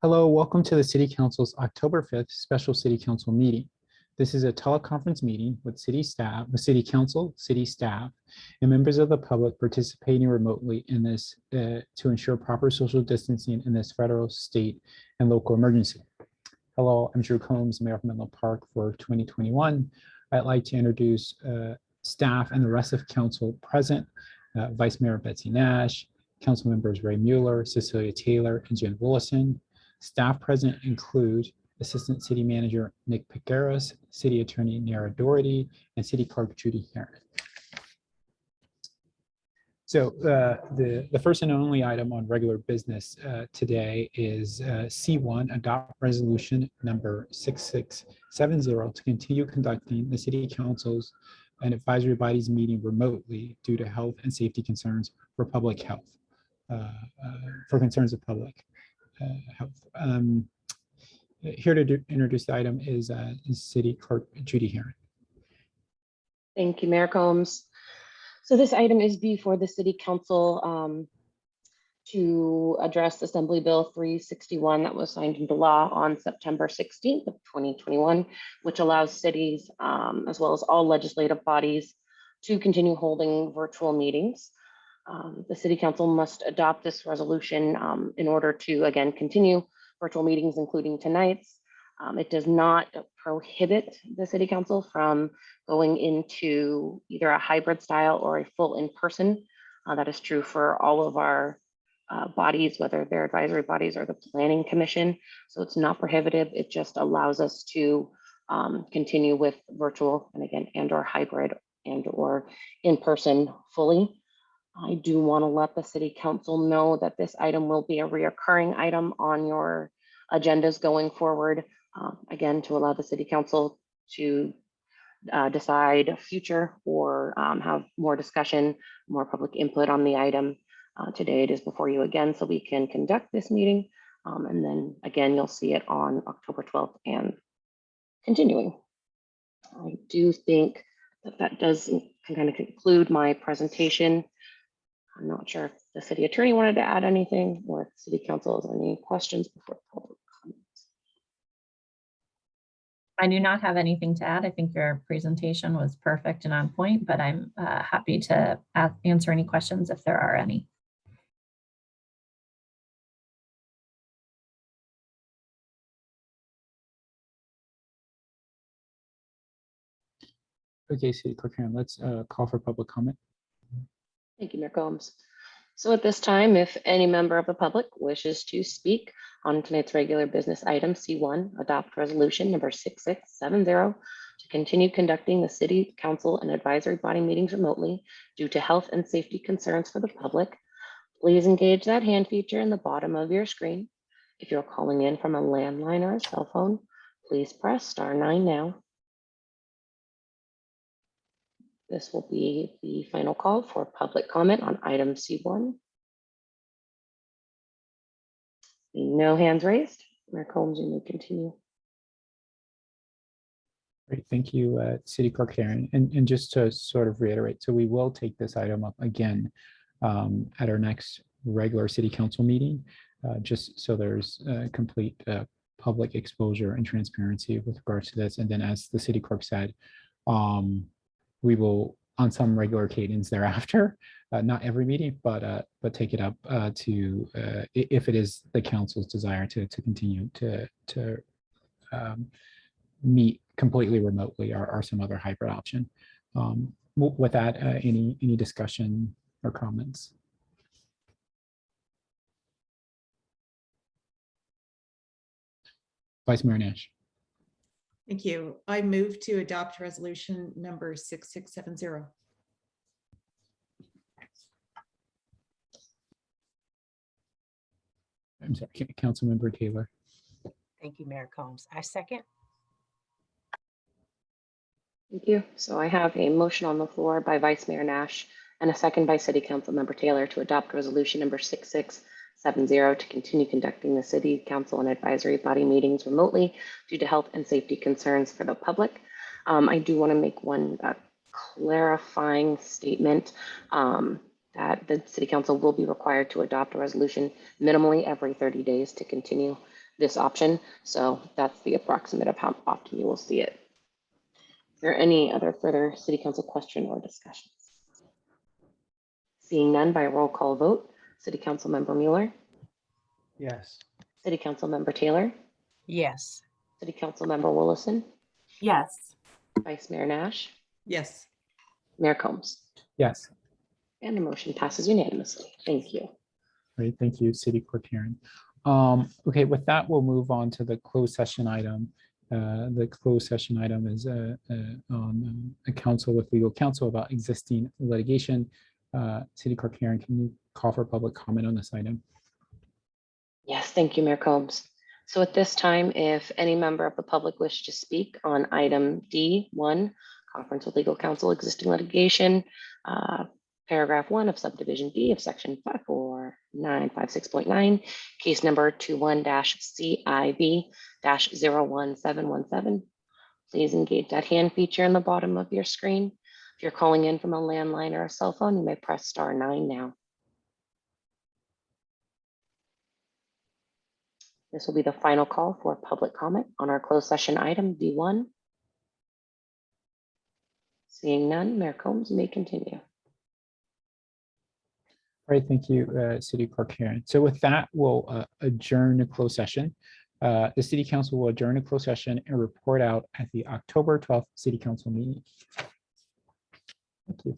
Hello, welcome to the City Council's October 5th special City Council meeting. This is a teleconference meeting with city staff, with City Council, city staff, and members of the public participating remotely in this to ensure proper social distancing in this federal, state, and local emergency. Hello, I'm Drew Combs, Mayor of Menlo Park for 2021. I'd like to introduce staff and the rest of council present, Vice Mayor Betsy Nash, council members Ray Mueller, Cecilia Taylor, and Jen Willison. Staff present include Assistant City Manager Nick Piqueras, City Attorney Nara Doherty, and City Clerk Judy Heron. So the first and only item on regular business today is C1, adopt resolution number 6670 to continue conducting the City Council's and advisory bodies meeting remotely due to health and safety concerns for public health, for concerns of public health. Here to introduce the item is City Clerk Judy Heron. Thank you, Mayor Combs. So this item is before the City Council to address Assembly Bill 361 that was signed into law on September 16th of 2021, which allows cities as well as all legislative bodies to continue holding virtual meetings. The City Council must adopt this resolution in order to, again, continue virtual meetings, including tonight's. It does not prohibit the City Council from going into either a hybrid style or a full in-person. That is true for all of our bodies, whether they're advisory bodies or the Planning Commission. So it's not prohibitive. It just allows us to continue with virtual and again, and/or hybrid and/or in-person fully. I do want to let the City Council know that this item will be a reoccurring item on your agendas going forward, again, to allow the City Council to decide future or have more discussion, more public input on the item. Today it is before you again, so we can conduct this meeting. And then again, you'll see it on October 12th and continuing. I do think that that does kind of conclude my presentation. I'm not sure if the city attorney wanted to add anything or if City Council has any questions before public comments. I do not have anything to add. I think your presentation was perfect and on point, but I'm happy to answer any questions if there are any. Okay, City Clerk Heron, let's call for public comment. Thank you, Mayor Combs. So at this time, if any member of the public wishes to speak on tonight's regular business item C1, adopt resolution number 6670 to continue conducting the City Council and advisory body meetings remotely due to health and safety concerns for the public, please engage that hand feature in the bottom of your screen. If you're calling in from a landline or a cell phone, please press *9 now. This will be the final call for public comment on item C1. No hands raised. Mayor Combs, you may continue. Great, thank you, City Clerk Heron. And just to sort of reiterate, so we will take this item up again at our next regular City Council meeting, just so there's complete public exposure and transparency with regards to this. And then as the City Clerk said, we will, on some regular cadence thereafter, not every meeting, but take it up to if it is the council's desire to continue to meet completely remotely or some other hybrid option. With that, any discussion or comments? Vice Mayor Nash. Thank you. I move to adopt resolution number 6670. I'm sorry, Councilmember Taylor. Thank you, Mayor Combs. I second. Thank you. So I have a motion on the floor by Vice Mayor Nash and a second by City Council Member Taylor to adopt resolution number 6670 to continue conducting the City Council and advisory body meetings remotely due to health and safety concerns for the public. I do want to make one clarifying statement that the City Council will be required to adopt a resolution minimally every 30 days to continue this option. So that's the approximate of how often you will see it. Is there any other further city council question or discussions? Seeing none, by roll call vote, city council member Mueller, Yes. city council member Taylor, Yes. city council member Willison, Yes. vice mayor Nash, Yes. Mayor Combs. Yes. And the motion passes unanimously. Thank you. Great, thank you, City Clerk Karen. Okay, with that, we'll move on to the closed session item. The closed session item is on a counsel with legal counsel about existing litigation. City Clerk Karen, can you call for public comment on this item? Yes, thank you, Mayor Combs. So at this time, if any member of the public wish to speak on item D1, conference with legal counsel, existing litigation, paragraph 1 of subdivision B of section 54956.9, case number 21-CIV-01717, please engage that hand feature in the bottom of your screen. If you're calling in from a landline or a cell phone, you may press *9 now. This will be the final call for public comment on our closed session item D1. Seeing none, Mayor Combs, you may continue. All right, thank you, City Clerk Karen. So with that, we'll adjourn the closed session. The City Council will adjourn a closed session and report out at the October 12th City Council meeting. Thank you.